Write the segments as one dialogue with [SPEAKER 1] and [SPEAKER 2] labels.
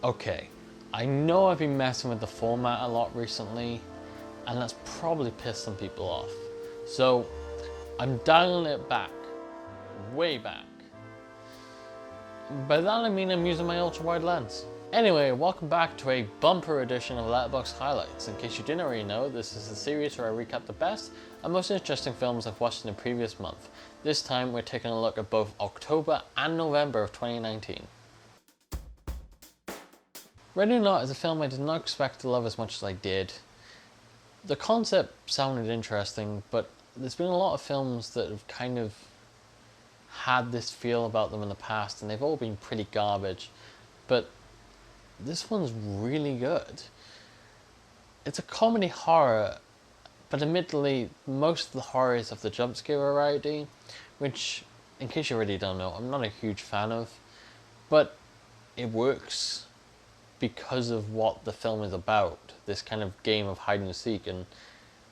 [SPEAKER 1] Okay, I know I've been messing with the format a lot recently, and that's probably pissed some people off. So, I'm dialing it back, way back. By that I mean I'm using my ultra wide lens. Anyway, welcome back to a bumper edition of Letterboxd Highlights. In case you didn't already know, this is a series where I recap the best and most interesting films I've watched in the previous month. This time we're taking a look at both October and November of 2019. Ready or Not is a film I did not expect to love as much as I did. The concept sounded interesting, but there's been a lot of films that have kind of had this feel about them in the past, and they've all been pretty garbage. But this one's really good. It's a comedy horror, but admittedly, most of the horror is of the jump scare variety, which, in case you already don't know, I'm not a huge fan of, but it works because of what the film is about, this kind of game of hide and seek. And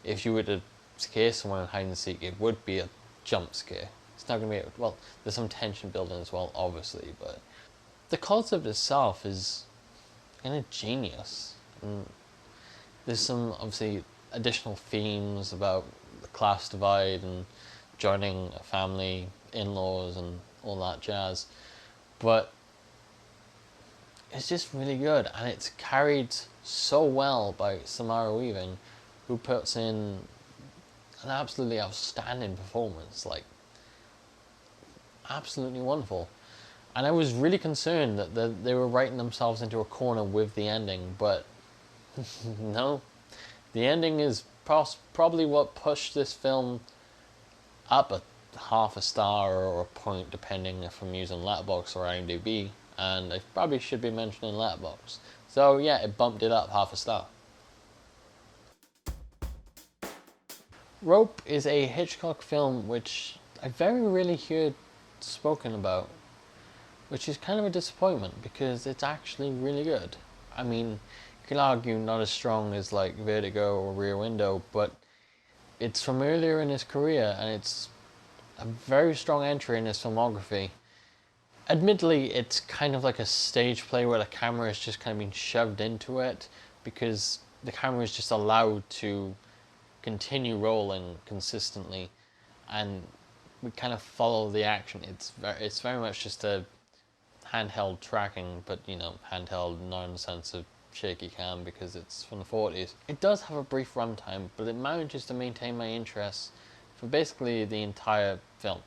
[SPEAKER 1] if you were to scare someone in hide and seek, it would be a jump scare. It's not going to be, well, there's some tension building as well, obviously, but the concept itself is kind of genius. And there's some, obviously, additional themes about the class divide and joining a family, in-laws, and all that jazz. But it's just really good, and it's carried so well by Samara Weaving, who puts in an absolutely outstanding performance, like absolutely wonderful. And I was really concerned that they were writing themselves into a corner with the ending, but no, the ending is probably what pushed this film up a half a star or a point, depending if I'm using Letterboxd or IMDb. And I probably should be mentioning Letterboxd. So yeah, it bumped it up half a star. Rope is a Hitchcock film which I very rarely hear spoken about, which is kind of a disappointment because it's actually really good. I mean, you could argue not as strong as like Vertigo or Rear Window, but it's from earlier in his career and it's a very strong entry in his filmography. Admittedly, it's kind of like a stage play where the camera is just kind of being shoved into it because the camera is just allowed to continue rolling consistently, and we kind of follow the action. It's very much just a handheld tracking, but you know, handheld not in the sense of shaky cam because it's from the 40s. It does have a brief runtime, but it manages to maintain my interest for basically the entire film.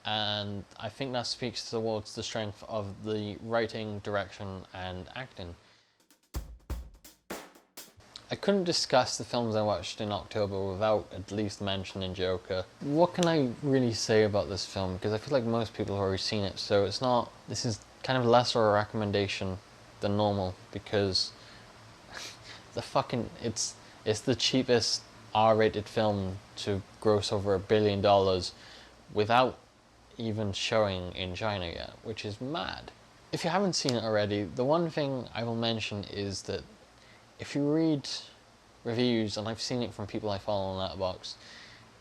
[SPEAKER 1] And I think that speaks towards the strength of the writing, direction, and acting. I couldn't discuss the films I watched in October without at least mentioning Joker. What can I really say about this film? Because I feel like most people have already seen it, so this is kind of lesser a recommendation than normal, because it's the cheapest R-rated film to gross over $1 billion without even showing in China yet, which is mad. If you haven't seen it already, the one thing I will mention is that if you read reviews, and I've seen it from people I follow on Letterboxd,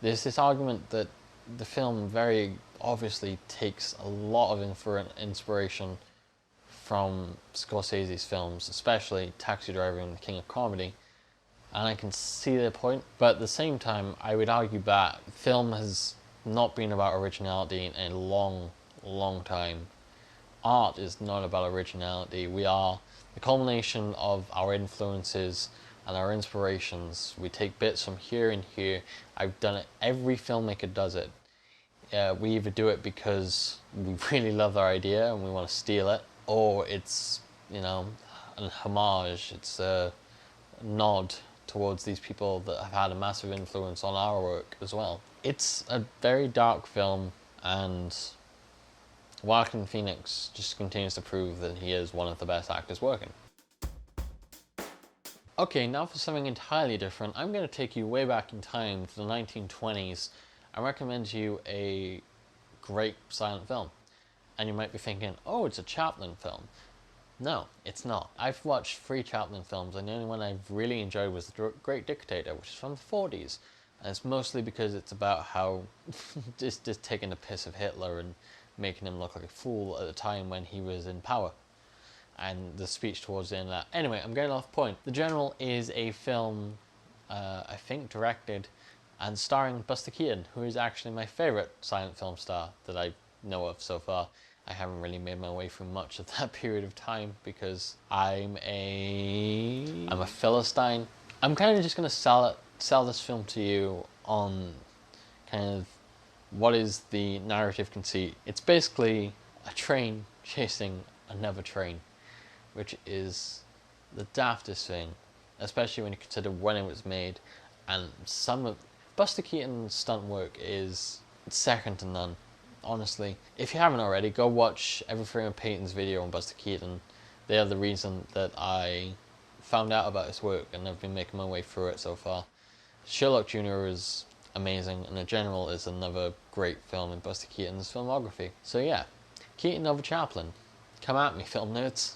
[SPEAKER 1] there's this argument that the film very obviously takes a lot of inspiration from Scorsese's films, especially Taxi Driver and The King of Comedy, and I can see their point, but at the same time, I would argue that film has not been about originality in a long, long time. Art is not about originality. We are the culmination of our influences and our inspirations. We take bits from here and here. I've done it. Every filmmaker does it. We either do it because we really love their idea and we want to steal it, or it's, you know, an homage. It's a nod towards these people that have had a massive influence on our work as well. It's a very dark film, and Joaquin Phoenix just continues to prove that he is one of the best actors working. Okay, now for something entirely different, I'm going to take you way back in time to the 1920s and recommend you a great silent film. And you might be thinking, oh, it's a Chaplin film. No, it's not. I've watched 3 Chaplin films, and the only one I've really enjoyed was The Great Dictator, which is from the 40s. And it's mostly because it's about how just taking the piss of Hitler and making him look like a fool at the time when he was in power. and the speech towards the end of that. Anyway, I'm getting off point. The General is a film, I think, directed and starring Buster Keaton, who is actually my favourite silent film star that I know of so far. I haven't really made my way through much of that period of time because I'm a Philistine. I'm kind of just going to sell this film to you on kind of what is the narrative conceit. It's basically a train chasing another train, which is the daftest thing, especially when you consider when it was made, and some of Buster Keaton's stunt work is second to none. Honestly, if you haven't already, go watch Every Frame of Peyton's video on Buster Keaton. They are the reason that I found out about his work, and I've been making my way through it so far. Sherlock Jr. is amazing, and The General is another great film in Buster Keaton's filmography. So yeah, Keaton over Chaplin. Come at me, film nerds.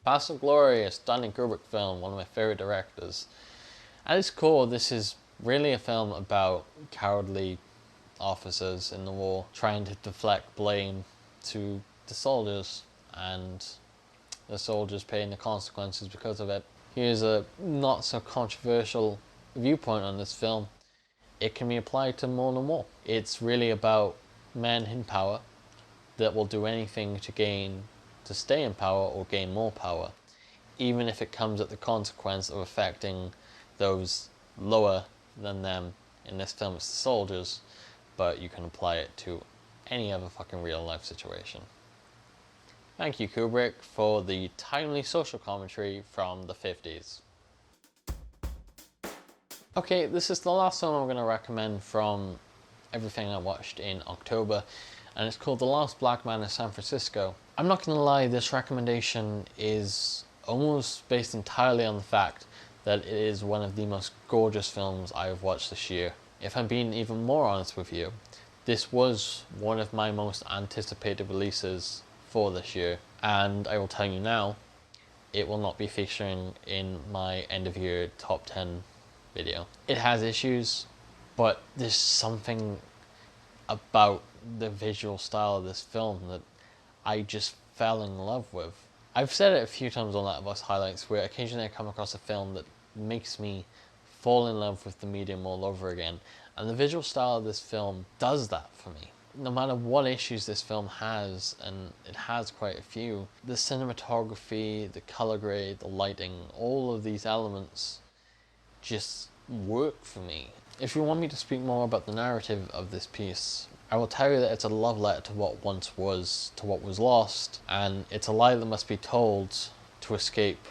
[SPEAKER 1] Paths of Glory, a Stanley Kubrick film, one of my favourite directors. At its core, this is really a film about cowardly officers in the war trying to deflect blame to the soldiers, and the soldiers paying the consequences because of it. Here's a not so controversial viewpoint on this film. It can be applied to more than war. It's really about men in power that will do anything to stay in power or gain more power, even if it comes at the consequence of affecting those lower than them. In this film, it's the soldiers, but you can apply it to any other fucking real life situation. Thank you, Kubrick, for the timely social commentary from the 50s. Okay, this is the last film I'm going to recommend from everything I watched in October, and it's called The Last Black Man in San Francisco. I'm not going to lie, this recommendation is almost based entirely on the fact that it is one of the most gorgeous films I have watched this year. If I'm being even more honest with you, this was one of my most anticipated releases for this year, and I will tell you now, it will not be featuring in my end of year top 10 video. It has issues, but there's something about the visual style of this film that I just fell in love with. I've said it a few times on Letterboxd highlights, where occasionally I come across a film that makes me fall in love with the medium all over again, and the visual style of this film does that for me. No matter what issues this film has, and it has quite a few, the cinematography, the color grade, the lighting, all of these elements just work for me. If you want me to speak more about the narrative of this piece, I will tell you that it's a love letter to what once was, to what was lost, and it's a lie that must be told to escape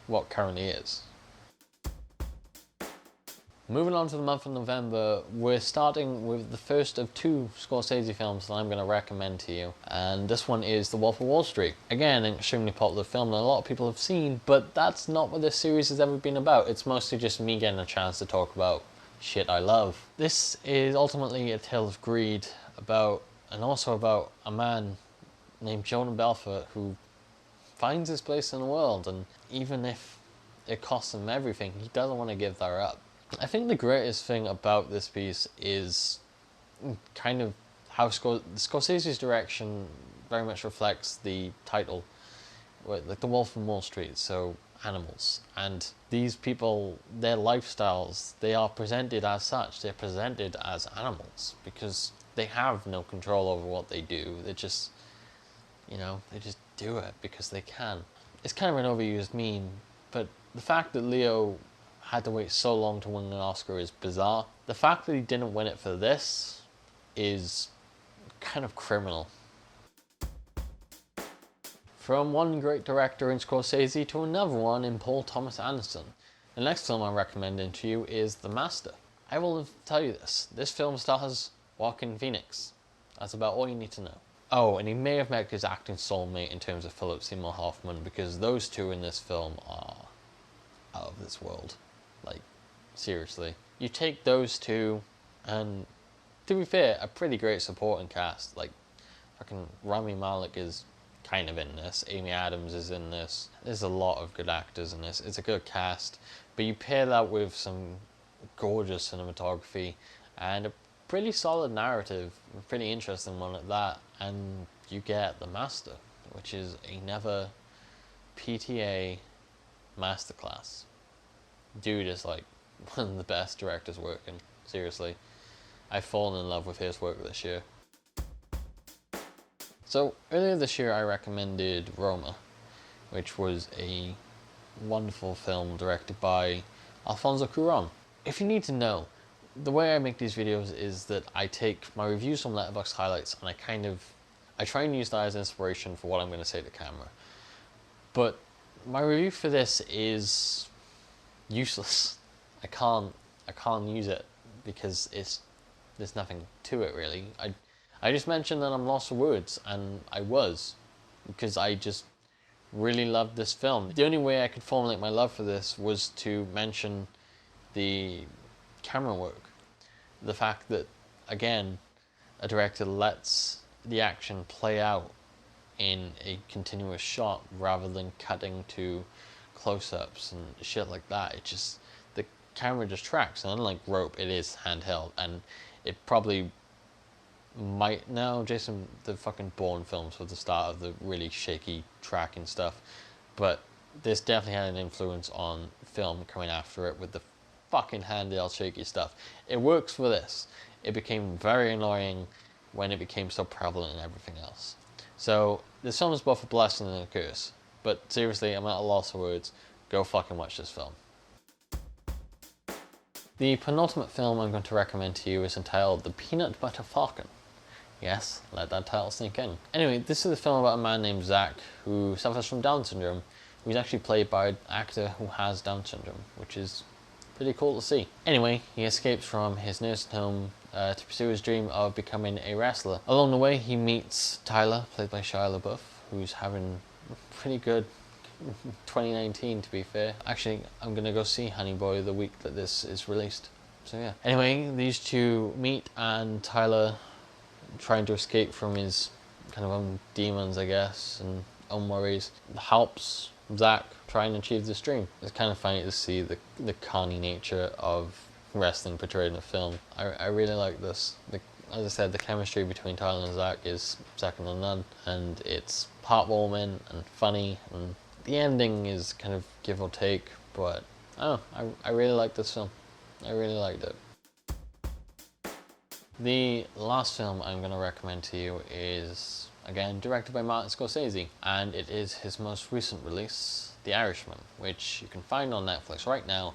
[SPEAKER 1] what currently is. Moving on to the month of November, we're starting with the first of two Scorsese films that I'm going to recommend to you, and this one is The Wolf of Wall Street. Again, an extremely popular film that a lot of people have seen, but that's not what this series has ever been about. It's mostly just me getting a chance to talk about shit I love. This is ultimately a tale of greed, and also about a man named Jonah Belfort who finds his place in the world, and even if it costs him everything, he doesn't want to give that up. I think the greatest thing about this piece is kind of how Scorsese's direction very much reflects the title, like The Wolf from Wall Street, so animals. And these people, their lifestyles, they are presented as such. They're presented as animals because they have no control over what they do. They just, they just do it because they can. It's kind of an overused meme, but the fact that Leo had to wait so long to win an Oscar is bizarre. The fact that he didn't win it for this is kind of criminal. From one great director in Scorsese to another one in Paul Thomas Anderson, the next film I'm recommending to you is The Master. I will tell you this film stars Joaquin Phoenix. That's about all you need to know. Oh, and he may have met his acting soulmate in terms of Philip Seymour Hoffman, because those two in this film are out of this world. Like, seriously. You take those two, and to be fair, a pretty great supporting cast. Like, fucking Rami Malek is kind of in this. Amy Adams is in this. There's a lot of good actors in this. It's a good cast. But you pair that with some gorgeous cinematography and a pretty solid narrative, a pretty interesting one at that, and you get The Master, which is another PTA masterclass. Dude is like one of the best directors working. Seriously, I've fallen in love with his work this year. So earlier this year I recommended Roma, which was a wonderful film directed by Alfonso Cuarón. If you need to know, the way I make these videos is that I take my reviews from Letterboxd highlights and I try and use that as inspiration for what I'm going to say to camera. But my review for this is useless. I can't use it because there's nothing to it really. I just mentioned that I'm lost for words, and I was, because I just really loved this film. The only way I could formulate my love for this was to mention the camera work. The fact that, again, a director lets the action play out in a continuous shot rather than cutting to close-ups and shit like that. The camera just tracks, and unlike Rope, it is handheld, and it probably might now. Jason the fucking Bourne films were the start of the really shaky tracking stuff, but this definitely had an influence on film coming after it with the fucking handheld shaky stuff. It works for this. It became very annoying when it became so prevalent in everything else. So this film is both a blessing and a curse, but seriously, I'm at a loss for words. Go fucking watch this film. The penultimate film I'm going to recommend to you is entitled The Peanut Butter Falcon. Yes, let that title sink in. Anyway, this is a film about a man named Zach who suffers from Down syndrome, who's actually played by an actor who has Down syndrome, which is pretty cool to see. Anyway, he escapes from his nursing home to pursue his dream of becoming a wrestler. Along the way, he meets Tyler, played by Shia LaBeouf, who's having pretty good 2019, to be fair. Actually, I'm gonna go see Honey Boy the week that this is released. So yeah. Anyway, these two meet, and Tyler, trying to escape from his kind of own demons, I guess, and own worries, helps Zach try and achieve this dream. It's kind of funny to see the carny nature of wrestling portrayed in a film. I really like this. As I said, the chemistry between Tyler and Zach is second to none, and it's heartwarming and funny, and the ending is kind of give or take, but I really like this film. I really liked it. The last film I'm going to recommend to you is, again, directed by Martin Scorsese, and it is his most recent release, The Irishman, which you can find on Netflix right now,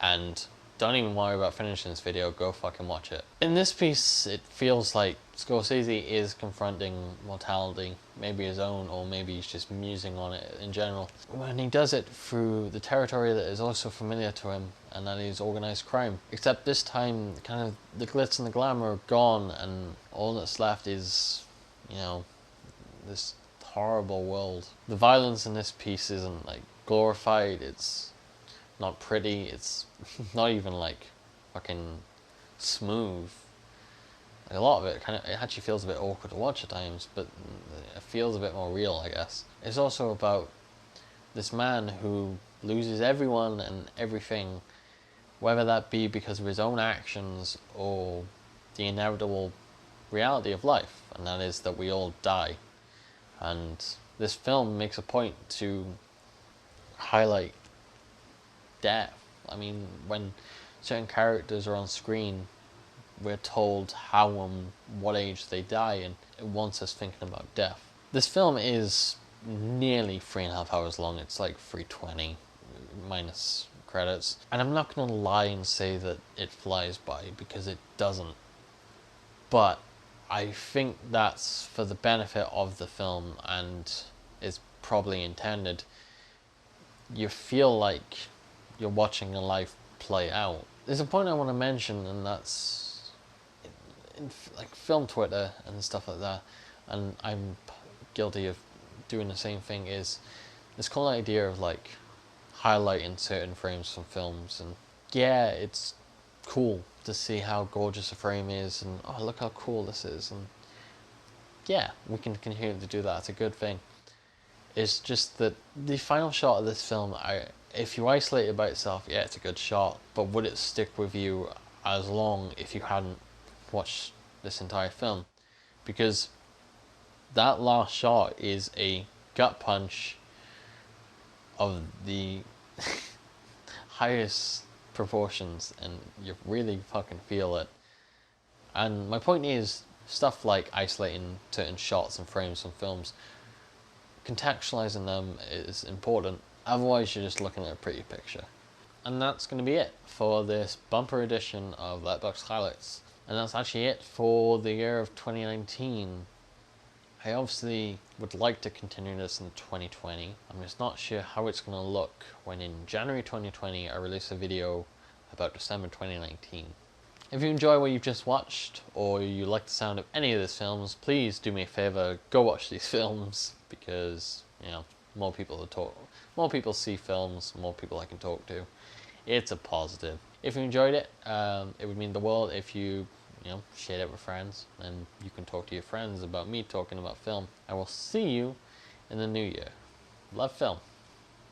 [SPEAKER 1] and don't even worry about finishing this video, go fucking watch it. In this piece, it feels like Scorsese is confronting mortality, maybe his own, or maybe he's just musing on it in general. And he does it through the territory that is also familiar to him, and that is organised crime. Except this time, kind of the glitz and the glamour are gone, and all that's left is, you know, this horrible world. The violence in this piece isn't like glorified, it's not pretty, it's not even like fucking smooth. Like, a lot of it it actually feels a bit awkward to watch at times, but it feels a bit more real, I guess. It's also about this man who loses everyone and everything, whether that be because of his own actions or the inevitable reality of life, and that is that we all die. And this film makes a point to highlight death. I mean, when certain characters are on screen, we're told how and what age they die, and it wants us thinking about death. This film is nearly 3.5 hours long. It's like 3:20 minus credits, and I'm not gonna lie and say that it flies by, because it doesn't, but I think that's for the benefit of the film, and is probably intended. You feel like you're watching a life play out. There's a point I want to mention, and that's in like film Twitter and stuff like that, and I'm guilty of doing the same thing, is this whole idea of like highlighting certain frames from films. And yeah, it's cool to see how gorgeous a frame is, and oh, look how cool this is, and yeah, we can continue to do that. It's a good thing. It's just that the final shot of this film, if you isolate it by itself, yeah, it's a good shot, but would it stick with you as long if you hadn't watched this entire film? Because that last shot is a gut punch of the highest proportions, and you really fucking feel it. And my point is, stuff like isolating certain shots and frames from films, contextualizing them is important. Otherwise, you're just looking at a pretty picture. And that's going to be it for this bumper edition of Letterboxd Highlights. And that's actually it for the year of 2019. I obviously would like to continue this in 2020. I'm just not sure how it's going to look when in January 2020 I release a video about December 2019. If you enjoy what you've just watched, or you like the sound of any of these films, please do me a favor, go watch these films, because, you know, more people see films, more people I can talk to. It's a positive. If you enjoyed it, it would mean the world if you share it with friends, and you can talk to your friends about me talking about film. I will see you in the new year. Love film.